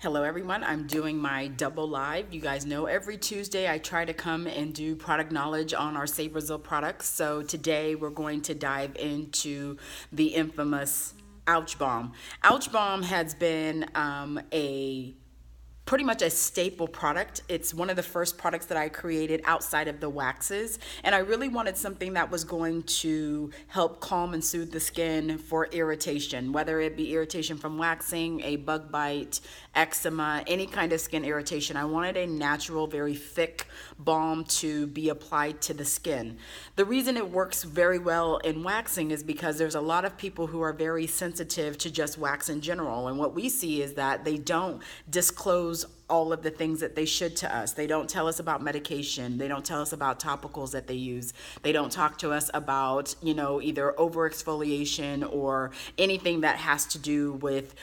Hello everyone, I'm doing my double live. You guys know every Tuesday I try to come and do product knowledge on our Save Brazil products. So today we're going to dive into the infamous Ouch Balm. Ouch Balm has been a pretty much a staple product. It's one of the first products that I created outside of the waxes, and I really wanted something that was going to help calm and soothe the skin for irritation, whether it be irritation from waxing, a bug bite, eczema, any kind of skin irritation. I wanted a natural, very thick balm to be applied to the skin. The reason it works very well in waxing is because there's a lot of people who are very sensitive to just wax in general, and what we see is that they don't disclose all of the things that they should to us. They don't tell us about medication. They don't tell us about topicals that they use. They don't talk to us about, either over exfoliation or anything that has to do with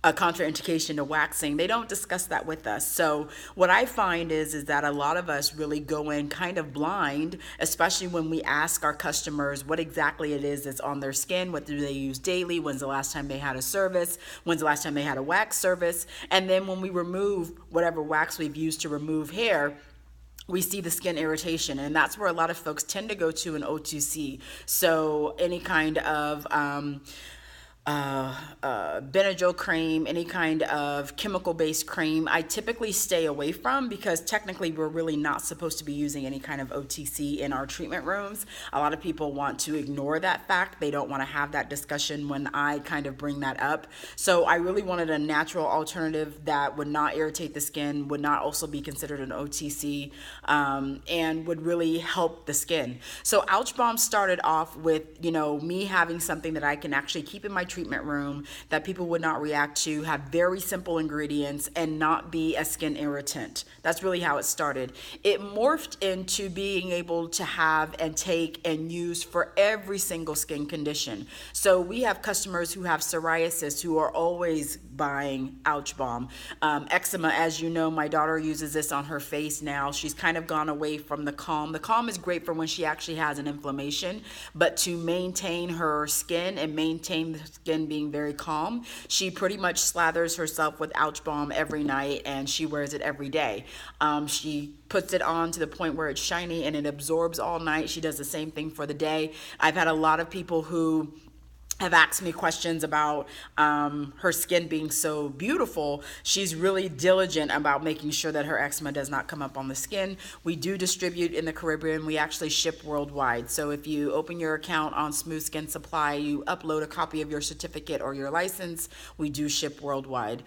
a contraindication to waxing. They don't discuss that with us. So what I find is that a lot of us really go in kind of blind, especially when we ask our customers what exactly it is that's on their skin. What do they use daily? When's the last time they had a service? When's the last time they had a wax service? And then when we remove whatever wax we've used to remove hair, we see the skin irritation, and that's where a lot of folks tend to go to an O2C. So any kind of benadryl cream, any kind of chemical-based cream, I typically stay away from, because technically we're really not supposed to be using any kind of OTC in our treatment rooms. A lot of people want to ignore that fact. They don't want to have that discussion when I kind of bring that up. So I really wanted a natural alternative that would not irritate the skin, would not also be considered an OTC, and would really help the skin. So Ouch Balm started off with, me having something that I can actually keep in my treatment room that people would not react to, have very simple ingredients, and not be a skin irritant. That's really how it started. It morphed into being able to have and take and use for every single skin condition. So we have customers who have psoriasis who are always buying Ouch Balm. Eczema, as you know, my daughter uses this on her face now. She's kind of gone away from the calm. The calm is great for when she actually has an inflammation, but to maintain her skin and maintain the skin being very calm, she pretty much slathers herself with Ouch Balm every night, and she wears it every day. She puts it on to the point where it's shiny and it absorbs all night. She does the same thing for the day. I've had a lot of people who have asked me questions about her skin being so beautiful. She's really diligent about making sure that her eczema does not come up on the skin. We do distribute in the Caribbean. We actually ship worldwide. So if you open your account on Smooth Skin Supply, you upload a copy of your certificate or your license, we do ship worldwide.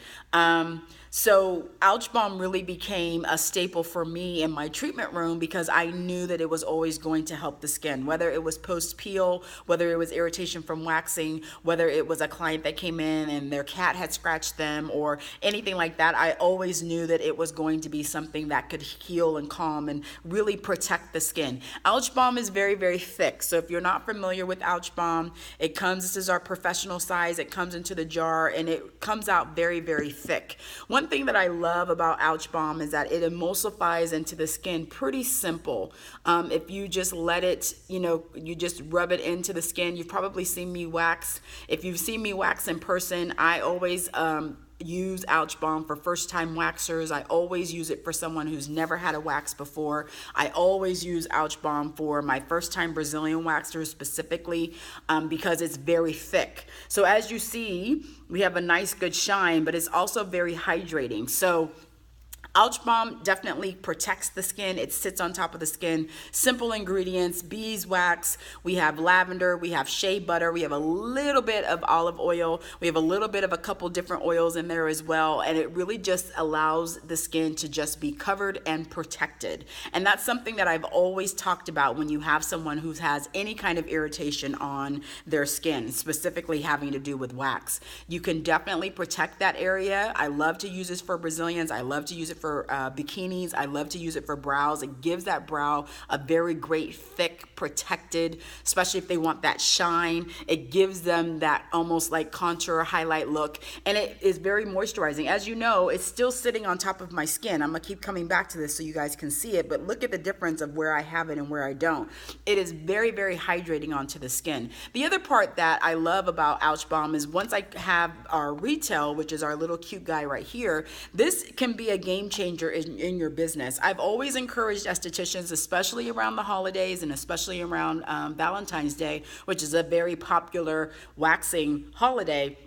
So Ouch Balm really became a staple for me in my treatment room, because I knew that it was always going to help the skin, whether it was post-peel, whether it was irritation from waxing, whether it was a client that came in and their cat had scratched them or anything like that. I always knew that it was going to be something that could heal and calm and really protect the skin. Ouch Balm is very, very thick. So if you're not familiar with Ouch Balm, this is our professional size. It comes into the jar and it comes out very, very thick. One thing that I love about Ouch Balm is that it emulsifies into the skin pretty simple. If you just let it, you just rub it into the skin. You've probably seen me wax. If you've seen me wax in person, I always use Ouch Balm for first-time waxers. I always use it for someone who's never had a wax before. I always use Ouch Balm for my first-time Brazilian waxers specifically, because it's very thick. So as you see, we have a nice good shine, but it's also very hydrating. So Ouch Balm definitely protects the skin. It sits on top of the skin. Simple ingredients: beeswax, we have lavender, we have shea butter, we have a little bit of olive oil, we have a little bit of a couple different oils in there as well, and it really just allows the skin to just be covered and protected. And that's something that I've always talked about when you have someone who has any kind of irritation on their skin, specifically having to do with wax. You can definitely protect that area. I love to use this for Brazilians. I love to use it for bikinis. I love to use it for brows. It gives that brow a very great, thick, protected, especially if they want that shine. It gives them that almost like contour highlight look, and it is very moisturizing. As you know, it's still sitting on top of my skin. I'm gonna keep coming back to this so you guys can see it, but look at the difference of where I have it and where I don't. It is very, very hydrating onto the skin. The other part that I love about Ouch Balm is once I have our retail, which is our little cute guy right here, this can be a game changer in your business. I've always encouraged estheticians, especially around the holidays and especially around Valentine's Day, which is a very popular waxing holiday,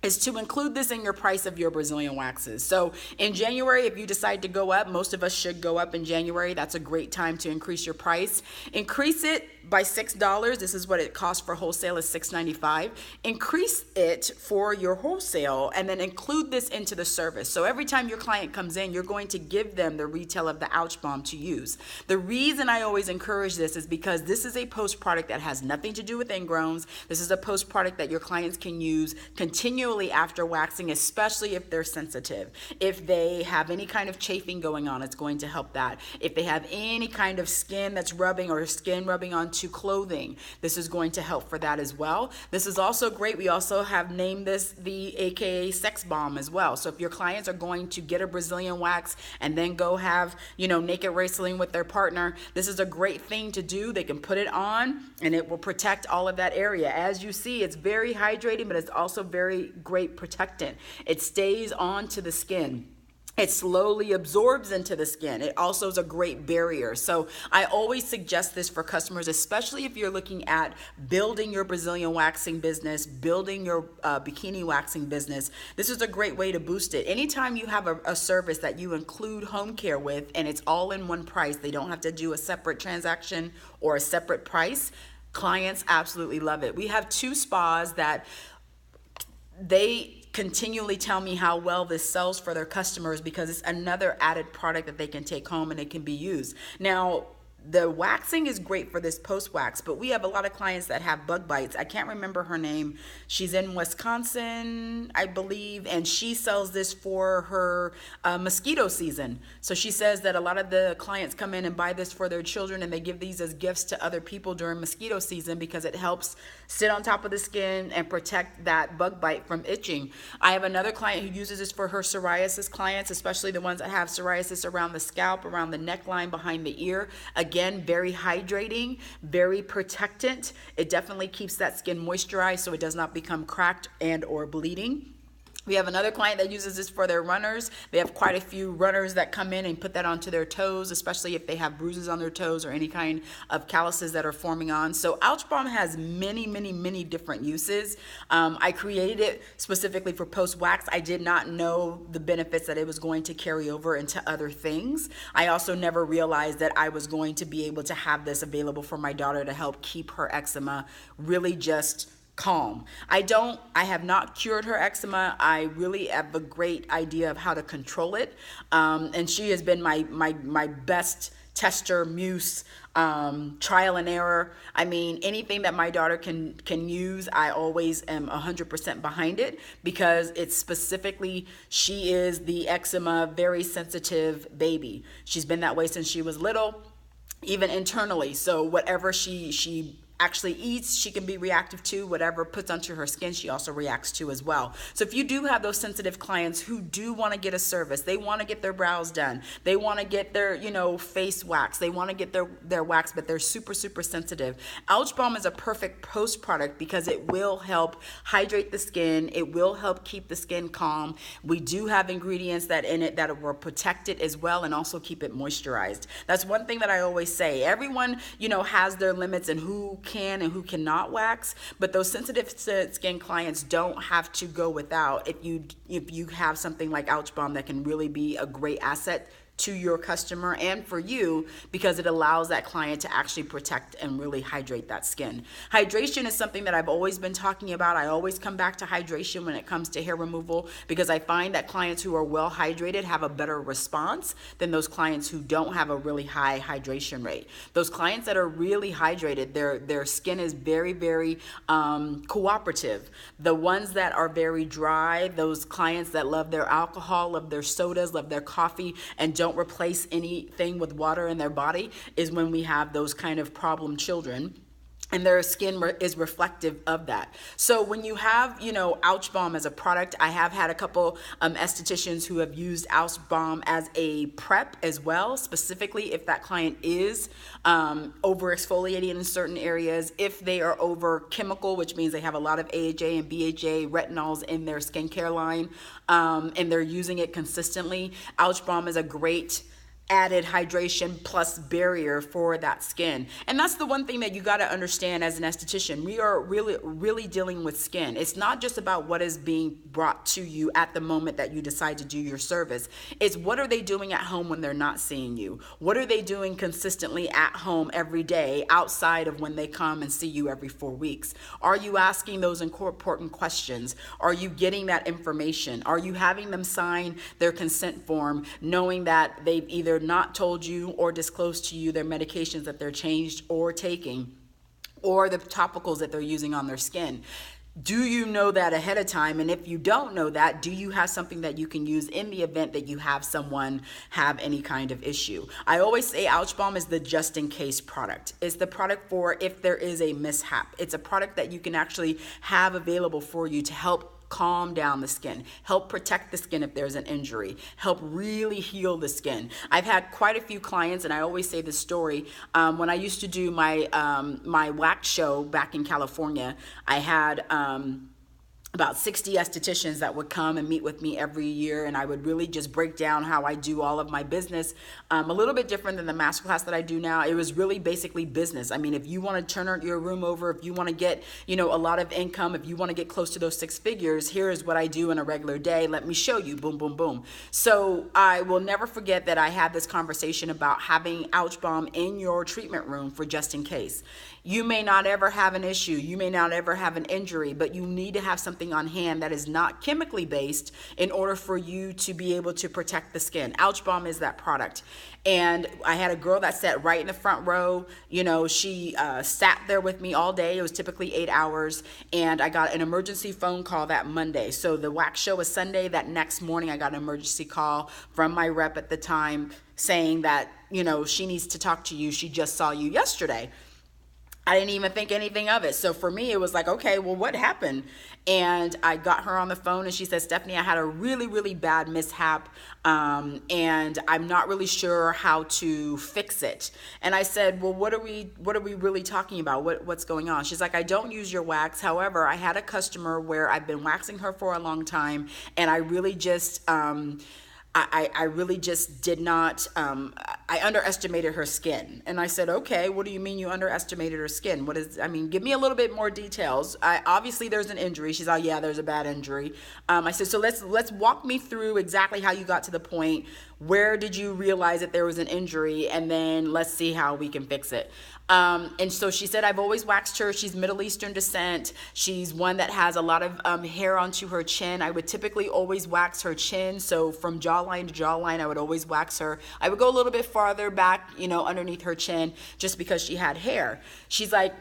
is to include this in your price of your Brazilian waxes. So in January, if you decide to go up, most of us should go up in January. That's a great time to increase your price. Increase it by $6. This is what it costs for wholesale, is $6.95. Increase it for your wholesale and then include this into the service. So every time your client comes in, you're going to give them the retail of the Ouch Balm to use. The reason I always encourage this is because this is a post product that has nothing to do with ingrowns. This is a post product that your clients can use continually after waxing, especially if they're sensitive. If they have any kind of chafing going on, it's going to help that. If they have any kind of skin that's rubbing or skin rubbing onto clothing, this is going to help for that as well. This is also great. We also have named this the AKA sex bomb as well. So if your clients are going to get a Brazilian wax and then go have, naked wrestling with their partner, this is a great thing to do. They can put it on and it will protect all of that area. As you see, it's very hydrating, but it's also very great protectant. It stays onto the skin. It slowly absorbs into the skin. It also is a great barrier. So I always suggest this for customers, especially if you're looking at building your Brazilian waxing business, building your bikini waxing business. This is a great way to boost it. Anytime you have a service that you include home care with and it's all in one price, they don't have to do a separate transaction or a separate price, clients absolutely love it. We have 2 spas that they continually tell me how well this sells for their customers because it's another added product that they can take home and it can be used. Now, the waxing is great for this post wax, but we have a lot of clients that have bug bites. I can't remember her name. She's in Wisconsin, I believe, and she sells this for her mosquito season. So she says that a lot of the clients come in and buy this for their children and they give these as gifts to other people during mosquito season because it helps sit on top of the skin and protect that bug bite from itching. I have another client who uses this for her psoriasis clients, especially the ones that have psoriasis around the scalp, around the neckline, behind the ear. Again, very hydrating, very protectant. It definitely keeps that skin moisturized so it does not become cracked and or bleeding. We have another client that uses this for their runners. They have quite a few runners that come in and put that onto their toes, especially if they have bruises on their toes or any kind of calluses that are forming on. So Ouch Balm has many, many, many different uses. I created it specifically for post-wax. I did not know the benefits that it was going to carry over into other things. I also never realized that I was going to be able to have this available for my daughter to help keep her eczema really just calm. I have not cured her eczema. I really have a great idea of how to control it. And she has been my best tester, muse, trial and error. I mean, anything that my daughter can use, I always am 100% behind it because it's specifically, she is the eczema, very sensitive baby. She's been that way since she was little, even internally. So whatever she actually eats, she can be reactive to. Whatever puts onto her skin, she also reacts to as well. So if you do have those sensitive clients who do want to get a service, they want to get their brows done, they want to get their face wax, they want to get their wax, but they're super sensitive, Ouch Balm is a perfect post product because it will help hydrate the skin. It will help keep the skin calm. We do have ingredients that in it that will protect it as well and also keep it moisturized. That's one thing that I always say. Everyone has their limits and who can and who cannot wax, but those sensitive skin clients don't have to go without if you have something like Ouch Balm that can really be a great asset to your customer and for you, because it allows that client to actually protect and really hydrate that skin. Hydration is something that I've always been talking about. I always come back to hydration when it comes to hair removal, because I find that clients who are well hydrated have a better response than those clients who don't have a really high hydration rate. Those clients that are really hydrated, their skin is very, very cooperative. The ones that are very dry, those clients that love their alcohol, love their sodas, love their coffee, and don't replace anything with water in their body, is when we have those kind of problem children. And their skin is reflective of that. So when you have, Ouch Balm as a product, I have had a couple estheticians who have used Ouch Balm as a prep as well, specifically if that client is over exfoliating in certain areas, if they are over chemical, which means they have a lot of AHA and BHA retinols in their skincare line, and they're using it consistently. Ouch Balm is a great added hydration plus barrier for that skin. And that's the one thing that you got to understand as an esthetician. We are really dealing with skin. It's not just about what is being brought to you at the moment that you decide to do your service. It's what are they doing at home when they're not seeing you? What are they doing consistently at home every day outside of when they come and see you every 4 weeks? Are you asking those important questions? Are you getting that information? Are you having them sign their consent form knowing that they've either not told you or disclosed to you their medications that they're changed or taking, or the topicals that they're using on their skin? Do you know that ahead of time? And if you don't know that, do you have something that you can use in the event that you have someone have any kind of issue? I always say Ouch Balm is the just in case product. It's the product for if there is a mishap. It's a product that you can actually have available for you to help calm down the skin, help protect the skin if there's an injury, help really heal the skin. I've had quite a few clients, and I always say this story. When I used to do my wax show back in California, I had about 60 estheticians that would come and meet with me every year, and I would really just break down how I do all of my business. A little bit different than the masterclass that I do now. It was really basically business. I mean, if you want to turn your room over, if you want to get, a lot of income, if you want to get close to those 6 figures, here is what I do in a regular day. Let me show you. Boom, boom, boom. So I will never forget that I had this conversation about having Ouch Balm in your treatment room for just in case. You may not ever have an issue. You may not ever have an injury, but you need to have something on hand that is not chemically based in order for you to be able to protect the skin. Ouch Balm is that product. And I had a girl that sat right in the front row. She sat there with me all day. It was typically 8 hours. And I got an emergency phone call that Monday. So the wax show was Sunday. That next morning, I got an emergency call from my rep at the time saying that, she needs to talk to you. She just saw you yesterday. I didn't even think anything of it. So for me, it was like, okay, well, what happened? And I got her on the phone and she said, Stephanie, I had a really, really bad mishap, and I'm not really sure how to fix it. And I said, well, what are we really talking about? What's going on? She's like, I don't use your wax. However, I had a customer where I've been waxing her for a long time, and I really just I really just did not, I underestimated her skin. And I said, okay, what do you mean you underestimated her skin? Give me a little bit more details. Obviously there's an injury. She's like, yeah, there's a bad injury. I said, so let's walk me through exactly how you got to the point. Where did you realize that there was an injury? And then let's see how we can fix it. And so she said, I've always waxed her. She's Middle Eastern descent. She's one that has a lot of hair onto her chin. I would typically always wax her chin. So from jawline to jawline, I would always wax her. I would go a little bit farther back, underneath her chin, just because she had hair. She's like,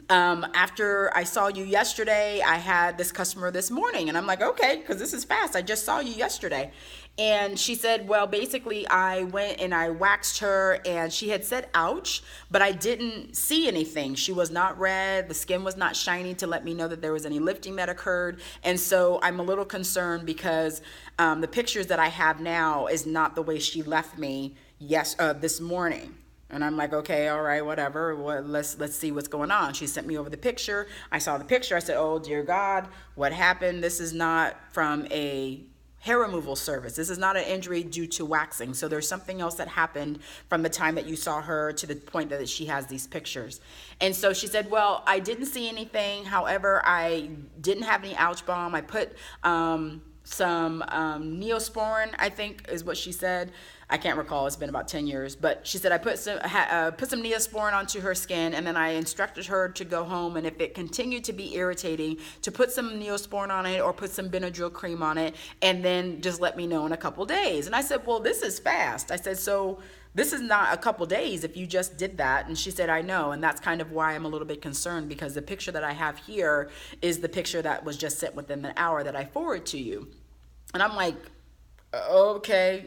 after I saw you yesterday, I had this customer this morning. And I'm like, okay, because this is fast. I just saw you yesterday. And she said, well, basically I went and I waxed her, and she had said, ouch, but I didn't see anything. She was not red. The skin was not shiny to let me know that there was any lifting that occurred. And so I'm a little concerned because the pictures that I have now is not the way she left me this morning. And I'm like, okay, all right, whatever. Well, let's see what's going on. She sent me over the picture. I saw the picture. I said, oh, dear God, what happened? This is not from a hair removal service. This is not an injury due to waxing. So there's something else that happened from the time that you saw her to the point that she has these pictures. And so she said, well, I didn't see anything. However, I didn't have any Ouch Balm. I put some Neosporin, I think is what she said. I can't recall. It's been about 10 years. But she said I put some Neosporin onto her skin, and then I instructed her to go home, and if it continued to be irritating, to put some Neosporin on it or put some Benadryl cream on it, and then just let me know in a couple days. And I said, well, this is fast. I said, so this is not a couple days if you just did that. And she said, I know. And that's kind of why I'm a little bit concerned, because the picture that I have here is the picture that was just sent within the hour that I forwarded to you. And I'm like, okay,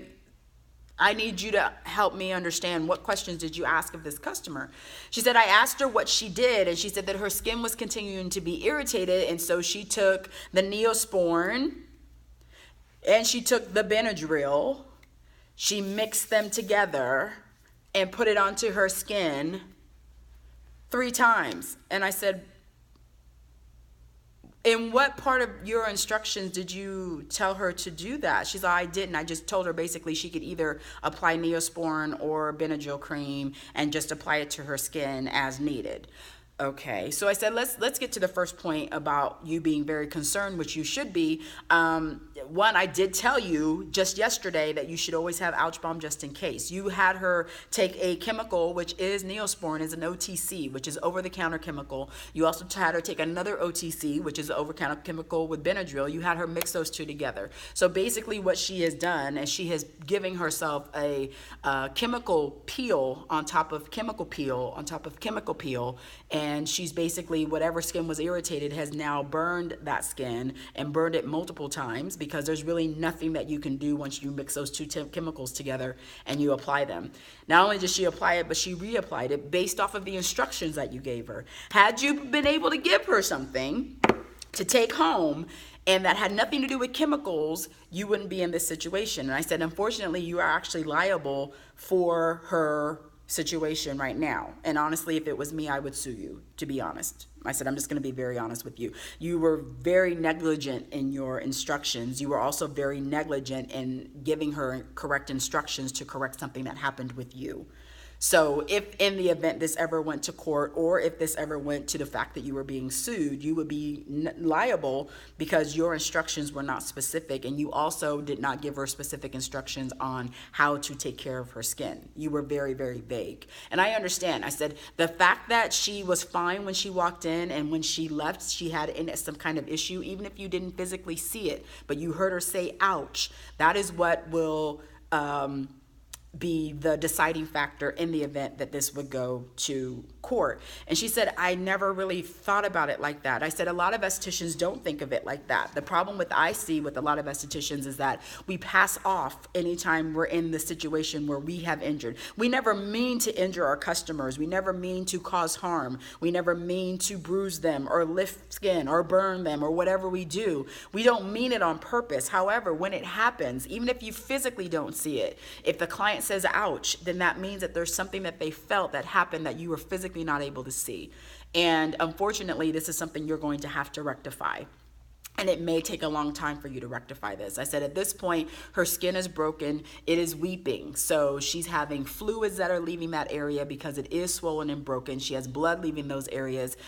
I need you to help me understand, what questions did you ask of this customer? She said, I asked her what she did, and she said that her skin was continuing to be irritated, and so she took the Neosporin and she took the Benadryl. She mixed them together and put it onto her skin 3 times. And I said, in what part of your instructions did you tell her to do that? She's like, I didn't. I just told her basically she could either apply Neosporin or Benadryl cream and just apply it to her skin as needed. Okay, so I said, let's get to the first point about you being very concerned, which you should be. One, I did tell you just yesterday that you should always have Ouch Balm just in case. You had her take a chemical, which is Neosporin, is an OTC, which is over-the-counter chemical. You also had her take another OTC, which is over-the-counter chemical with Benadryl. You had her mix those two together. So basically what she has done is she has given herself a chemical peel on top of chemical peel on top of chemical peel, and she's basically, whatever skin was irritated has now burned that skin and burned it multiple times, because there's really nothing that you can do once you mix those two chemicals together and you apply them. Not only did she apply it, but she reapplied it based off of the instructions that you gave her. Had you been able to give her something to take home and that had nothing to do with chemicals, you wouldn't be in this situation. And I said, unfortunately, you are actually liable for her situation right now. And honestly, if it was me, I would sue you, to be honest. I said, I'm just going to be very honest with you. You were very negligent in your instructions. You were also very negligent in giving her correct instructions to correct something that happened with you. So if in the event this ever went to court, or if this ever went to the fact that you were being sued, you would be liable because your instructions were not specific, and you also did not give her specific instructions on how to take care of her skin. You were very, very vague. And I understand. I said the fact that she was fine when she walked in, and when she left she had some kind of issue, even if you didn't physically see it, but you heard her say ouch, that is what will be the deciding factor in the event that this would go to court. And she said, I never really thought about it like that. I said, a lot of estheticians don't think of it like that. The problem I see with a lot of estheticians is that we pass off anytime we're in the situation where we have injured. We never mean to injure our customers. We never mean to cause harm. We never mean to bruise them or lift skin or burn them or whatever we do. We don't mean it on purpose. However, when it happens, even if you physically don't see it, if the client says ouch, then that means that there's something that they felt that happened that you were physically not able to see. And unfortunately, this is something you're going to have to rectify. And it may take a long time for you to rectify this. I said at this point, her skin is broken. It is weeping. So she's having fluids that are leaving that area because it is swollen and broken. She has blood leaving those areas.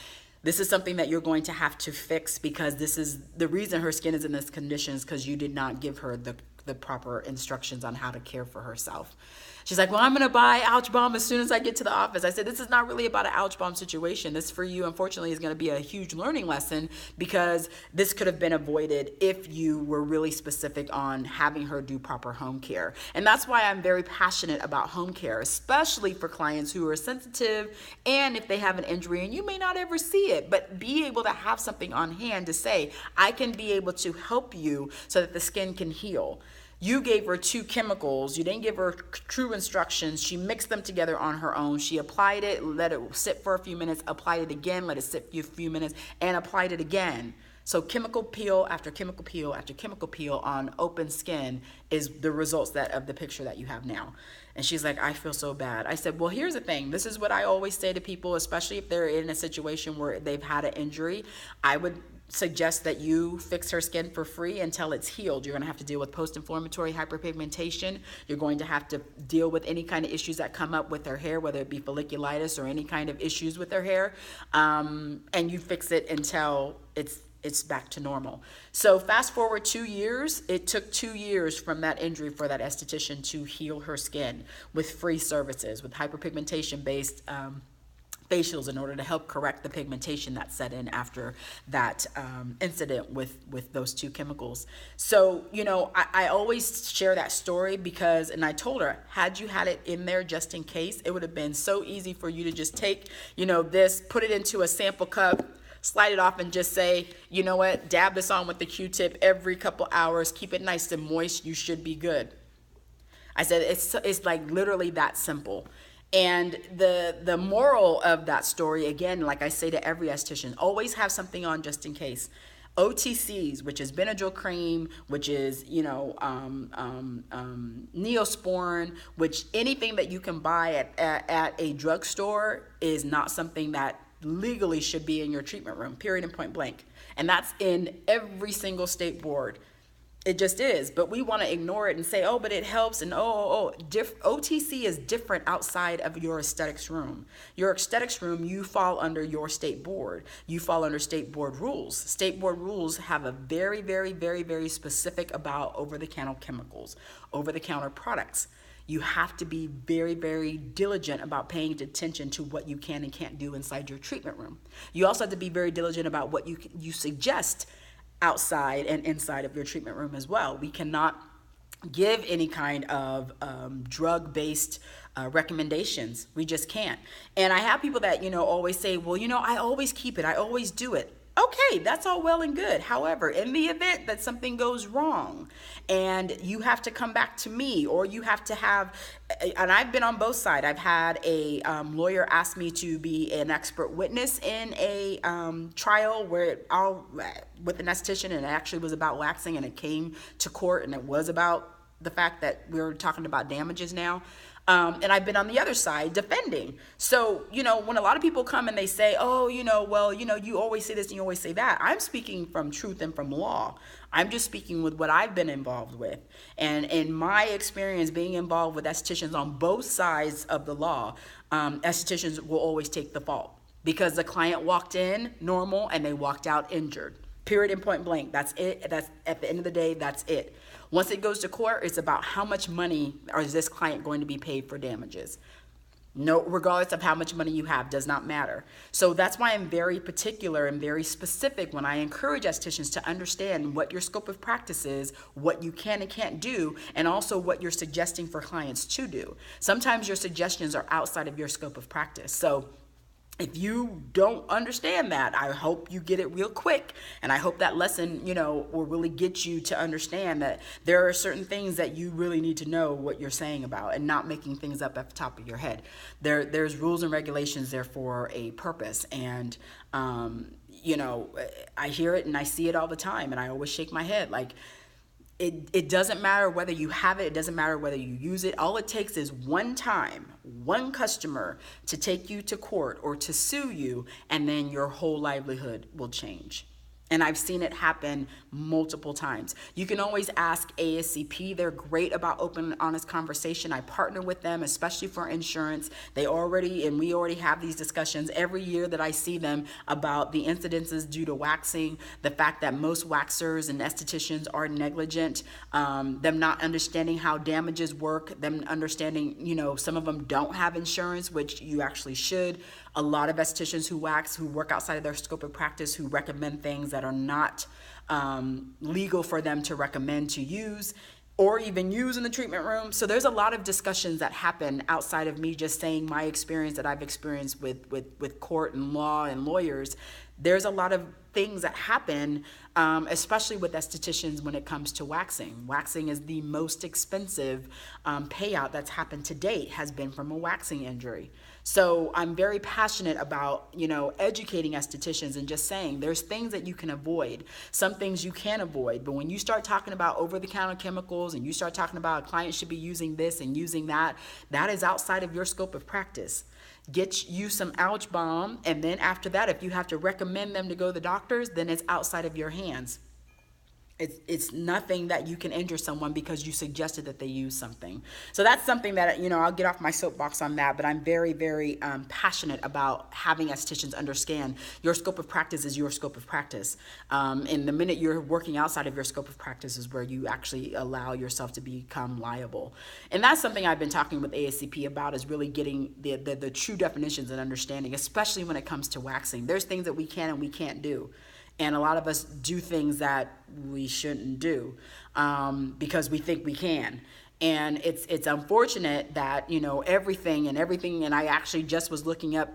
This is something that you're going to have to fix, because this is the reason her skin is in this condition, is because you did not give her the proper instructions on how to care for herself. She's like, well, I'm going to buy Ouch Balm as soon as I get to the office. I said, this is not really about an Ouch Balm situation. This for you, unfortunately, is going to be a huge learning lesson, because this could have been avoided if you were really specific on having her do proper home care. And that's why I'm very passionate about home care, especially for clients who are sensitive, and if they have an injury and you may not ever see it, but be able to have something on hand to say, I can be able to help you so that the skin can heal. You gave her 2 chemicals. You didn't give her true instructions. She mixed them together on her own. She applied it, let it sit for a few minutes, applied it again, let it sit for a few minutes, and applied it again. So chemical peel after chemical peel after chemical peel on open skin is the results of the picture that you have now. And she's like, I feel so bad. I said, well, here's the thing. This is what I always say to people, especially if they're in a situation where they've had an injury. I would suggest that you fix her skin for free until it's healed. You're going to have to deal with post-inflammatory hyperpigmentation. You're going to have to deal with any kind of issues that come up with her hair, whether it be folliculitis or any kind of issues with her hair. And you fix it until it's back to normal. So fast forward 2 years, it took 2 years from that injury for that esthetician to heal her skin with free services, with hyperpigmentation based facials in order to help correct the pigmentation that set in after that incident with those two chemicals. So, I always share that story because, and I told her, had you had it in there just in case, it would have been so easy for you to just take, this, put it into a sample cup, slide it off and just say, you know what, dab this on with the Q-tip every couple hours, keep it nice and moist, you should be good. I said, it's like literally that simple. And the moral of that story, again, like I say to every esthetician, always have something on just in case. OTCs, which is Benadryl cream, which is, Neosporin, which anything that you can buy at a drugstore is not something that legally should be in your treatment room, period and point blank. And that's in every single state board. It just is, but we want to ignore it and say, oh, but it helps, and OTC is different outside of your aesthetics room. Your aesthetics room, you fall under your state board. You fall under state board rules. State board rules have a very, very, very, very specific about over-the-counter chemicals, over-the-counter products. You have to be very, very diligent about paying attention to what you can and can't do inside your treatment room. You also have to be very diligent about what you suggest outside and inside of your treatment room as well. We cannot give any kind of drug-based recommendations. We just can't. And I have people that, always say, well, I always keep it. I always do it. Okay, that's all well and good. However, in the event that something goes wrong and you have to come back to me, or you have to have, and I've been on both sides. I've had a lawyer ask me to be an expert witness in a trial where with an esthetician, and it actually was about waxing, and it came to court, and it was about the fact that we were talking about damages now. And I've been on the other side defending. So, when a lot of people come and they say, oh, you always say this and you always say that, I'm speaking from truth and from law. I'm just speaking with what I've been involved with. And in my experience being involved with estheticians on both sides of the law, estheticians will always take the fault because the client walked in normal and they walked out injured. Period and point blank. That's it. That's at the end of the day, that's it. Once it goes to court, it's about how much money is this client going to be paid for damages. No, regardless of how much money you have, does not matter. So that's why I'm very particular and very specific when I encourage estheticians to understand what your scope of practice is, what you can and can't do, and also what you're suggesting for clients to do. Sometimes your suggestions are outside of your scope of practice. So if you don't understand that, I hope you get it real quick. And I hope that lesson, will really get you to understand that there are certain things that you really need to know what you're saying about and not making things up at the top of your head. There's rules and regulations there for a purpose. And, I hear it and I see it all the time. And I always shake my head like, it doesn't matter whether you have it. It doesn't matter whether you use it. All it takes is one time, one customer to take you to court or to sue you, and then your whole livelihood will change. And I've seen it happen multiple times. You can always ask ASCP. They're great about open and honest conversation. I partner with them, especially for insurance. We already have these discussions every year that I see them about the incidences due to waxing, the fact that most waxers and estheticians are negligent, them not understanding how damages work, them understanding, some of them don't have insurance, which you actually should. A lot of estheticians who wax, who work outside of their scope of practice, who recommend things that are not legal for them to recommend to use or even use in the treatment room. So there's a lot of discussions that happen outside of me just saying my experience that I've experienced with court and law and lawyers. There's a lot of things that happen, especially with estheticians when it comes to waxing. Waxing is the most expensive payout that's happened to date, has been from a waxing injury. So I'm very passionate about, educating estheticians and just saying there's things that you can avoid, some things you can avoid. But when you start talking about over-the-counter chemicals and you start talking about a client should be using this and using that, that is outside of your scope of practice. Get you some Ouch Balm, and then after that, if you have to recommend them to go to the doctors, then it's outside of your hands. It's nothing that you can injure someone because you suggested that they use something. So that's something that, I'll get off my soapbox on that, but I'm very, very passionate about having estheticians understand your scope of practice is your scope of practice. And the minute you're working outside of your scope of practice is where you actually allow yourself to become liable. And that's something I've been talking with ASCP about, is really getting the true definitions and understanding, especially when it comes to waxing. There's things that we can and we can't do. And a lot of us do things that we shouldn't do because we think we can. And it's unfortunate that, everything, and I actually just was looking up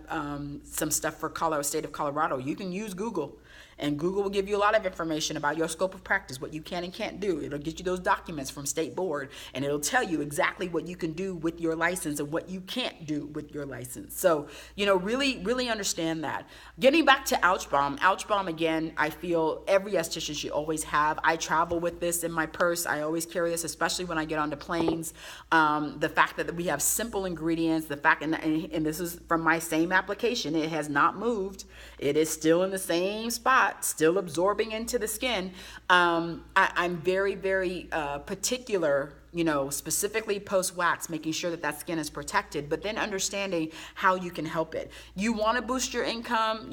some stuff for state of Colorado. You can use Google. And Google will give you a lot of information about your scope of practice, what you can and can't do. It'll get you those documents from state board, and it'll tell you exactly what you can do with your license and what you can't do with your license. So, really, really understand that. Getting back to Ouch Balm. Ouch Balm, again, I feel every esthetician should always have. I travel with this in my purse. I always carry this, especially when I get onto planes. The fact that we have simple ingredients, the fact, and this is from my same application, it has not moved. It is still in the same spot, still absorbing into the skin. I'm very, very particular, specifically post-wax, making sure that skin is protected, but then understanding how you can help it. You want to boost your income.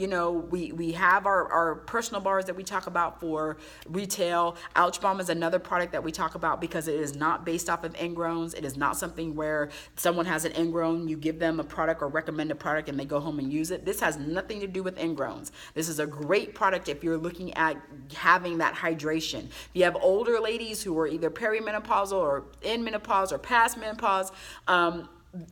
We have our personal bars that we talk about for retail. Ouch Balm is another product that we talk about because it is not based off of ingrowns. It is not something where someone has an ingrown, you give them a product or recommend a product and they go home and use it. This has nothing to do with ingrowns. This is a great product if you're looking at having that hydration. If you have older ladies who are either perimenopausal or in menopause or past menopause,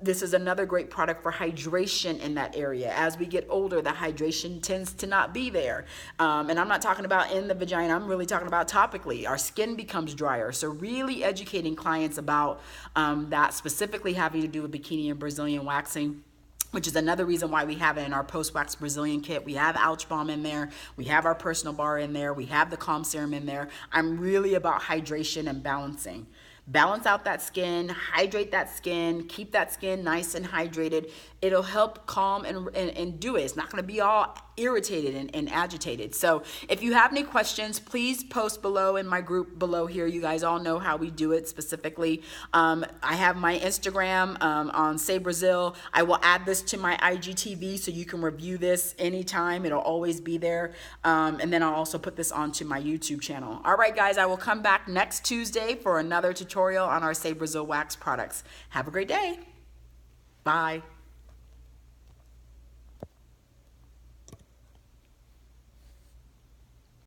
this is another great product for hydration in that area. As we get older, the hydration tends to not be there. And I'm not talking about in the vagina, I'm really talking about topically. Our skin becomes drier. So really educating clients about that, specifically having to do with bikini and Brazilian waxing, which is another reason why we have it in our post-wax Brazilian kit. We have Ouch Balm in there. We have our personal bar in there. We have the Calm Serum in there. I'm really about hydration and balancing. Balance out that skin, hydrate that skin, keep that skin nice and hydrated. It'll help calm and do it. It's not going to be all irritated and agitated. So if you have any questions, please post below in my group below here. You guys all know how we do it specifically. I have my Instagram on Say Brazil. I will add this to my IGTV so you can review this anytime. It'll always be there. And then I'll also put this onto my YouTube channel. All right, guys, I will come back next Tuesday for another tutorial on our Say Brazil wax products. Have a great day. Bye.